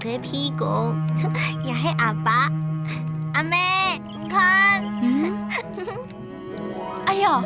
个屁股，也是阿爸。阿妹，你看。哎呀！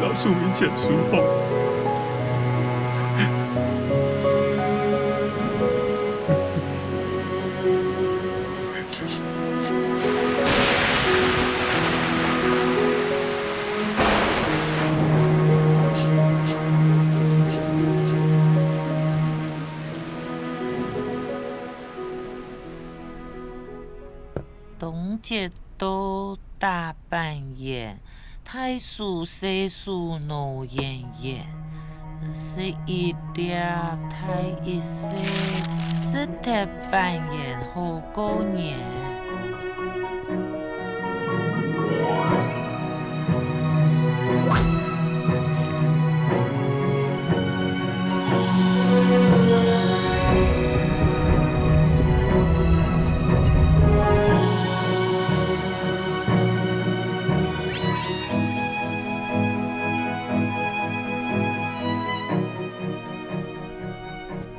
老树民捡书后，冬节都大半夜，太树细树闹炎炎，是一粒太一些，是特半夜好过年。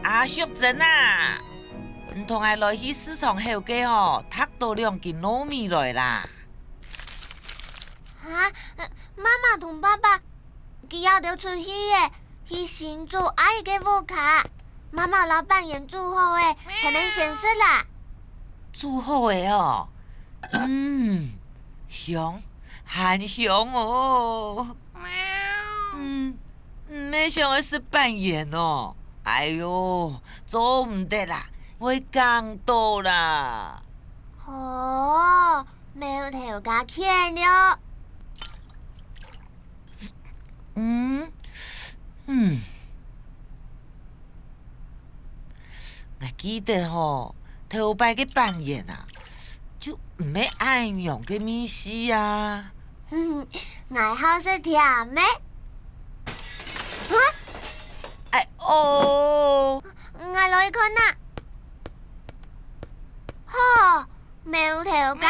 阿淑珍啊，唔同爱来去市场后街哦，踢到2斤糯米来啦。啊，妈妈同爸爸，佢要到出去嘅，去新竹阿姨嘅屋企。妈妈老板演祝贺嘅，才能显示啦。祝贺的哦，香，很香哦。没想到是扮演哦。哎呦，做唔得啦，会讲到啦。哦，苗條架欠了。我記得吼，頭擺嘅扮演啊，就唔係安樣嘅意思啊。我好是甜咩？哎哦！我來看啦。呵，苗條架，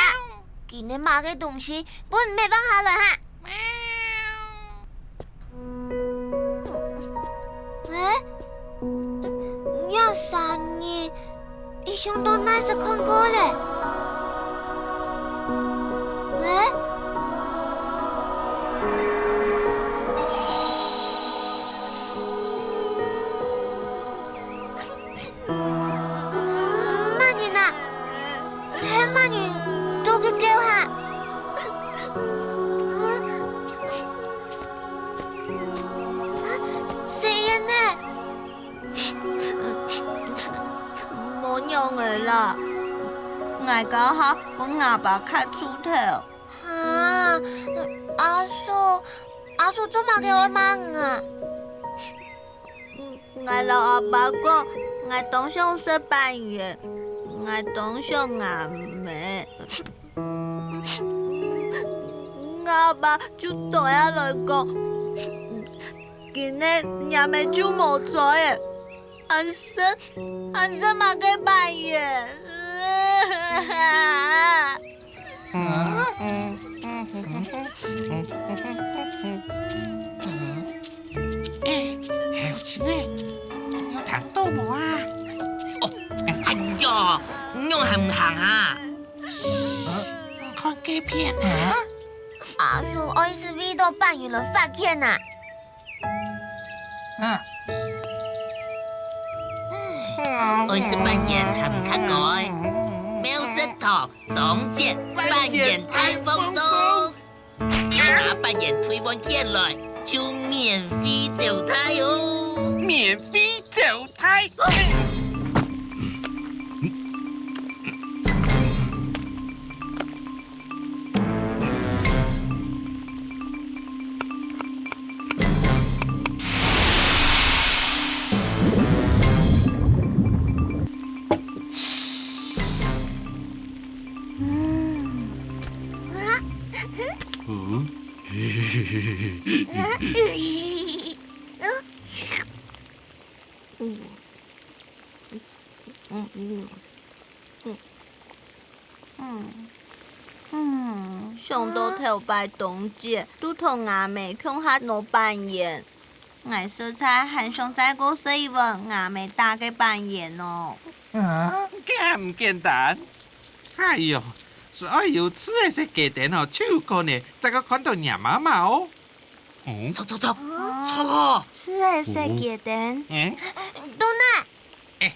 見你買嘅東西本唔係放下來哈。呀，三年，一想到那是看過嘞。啦，我家下我牙巴卡出頭。啊，阿叔做乜嘅我媽啊？我老阿爸講，我當上失敗員，我當上阿妹，阿爸就倒下来讲，今日也没就冇彩的，安生嘛给扮演。校前呢，有聽到冇啊？哦，哎呀，我行唔行啊？看幾片啊？阿叔，OSV 都扮演了发片呐。我是扮演含卡改，喵石頭擋箭扮演太放鬆，小雅扮演推門見來就免費走胎哦，免費走胎。上到頭擺冬節，都同阿妹共下攞扮演。我色彩很想再過4月，阿妹打嘅扮演哦。咁唔簡單。哎呦，所有吃的些雞蛋哦，手過呢，才個看到娘媽媽哦。錯，錯。吃的是雞蛋。都奈，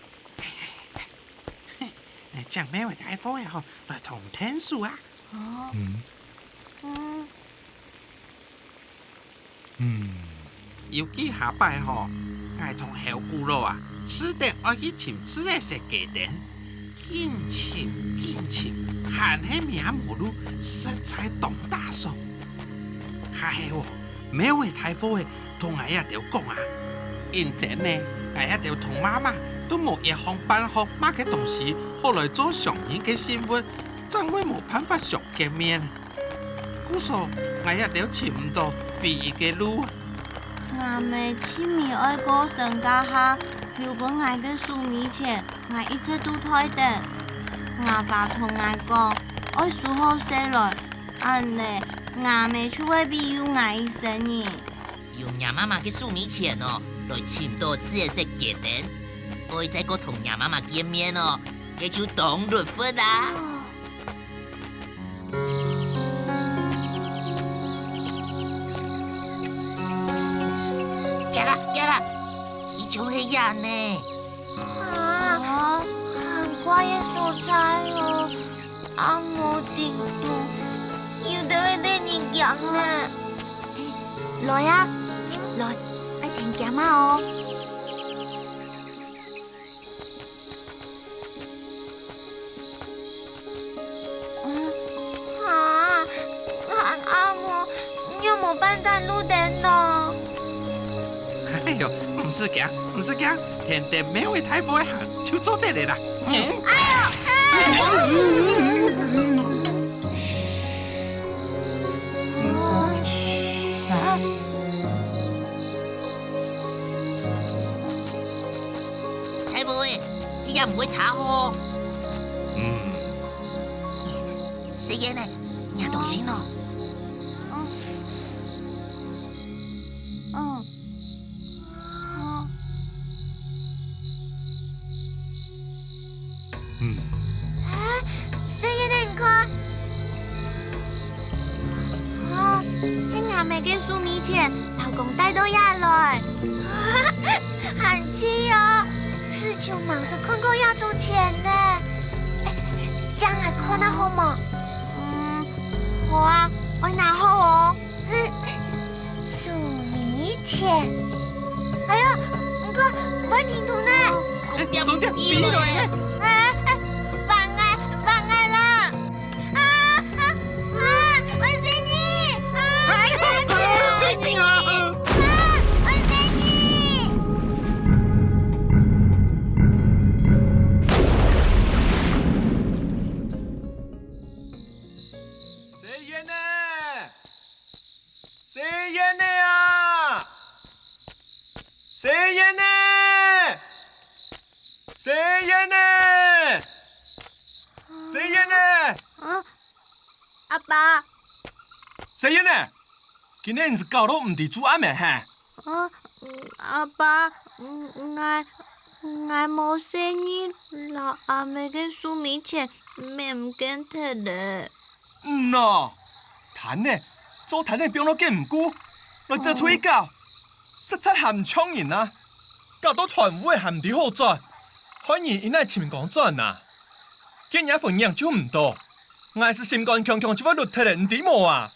將咩位大夫嘅嗬來同聽書啊？尤其下擺嗬，我同小姑佬啊，吃定愛去尋吃的些雞蛋，見尋，閒喺名無路，實在懂大數。係喎，咩位大夫嘅同我一條講啊，現前呢，我一條同媽媽都冇一項辦法買嘅東西，後來做上癮嘅生活，真會冇辦法上見面。故所我一條尋唔到回憶嘅路。阿妹前面愛過生家下，要本我嘅數米錢，我一直都睇定。阿爸同我講，愛數好些來，安尼阿妹就會比有我一生呢。用娘媽媽嘅數米錢哦，來尋到吃的些雞蛋，我再個同娘媽媽見面哦，這就當律分啦。呀呢？很怪嘅所在咯，阿冇定到，要得會對你講呢。來啊，來，一定講啊哦。阿冇，有冇辦在路頂咯？哎呦，唔是驚，天地咩位大夫嘅行就做得嚟啦。大夫，你也唔會查哦。食嘢呢？你當心咯。食嘢定看？你阿妹嘅數米錢，老公帶到下來，很氣哦！四球忙着看過要做錢呢，這樣還看得好嗎？好啊，我拿好哦。數米錢，哎呀，唔過唔可以停圖呢。講啲邊度嘅？谁演呢？谁演呢？阿爸，谁演呢？今天是搞到唔伫煮暗的哈？阿爸，我冇生意，老阿妹嘅数米錢咩唔見摕咧。喏，谈呢，做谈呢變到咁唔久，來做出去搞，實在含搶人啊！搞到團委含啲好轉，反而因來前面講轉啊！今日份糧就唔多，我是心肝強強就要落體嚟唔啲冇啊！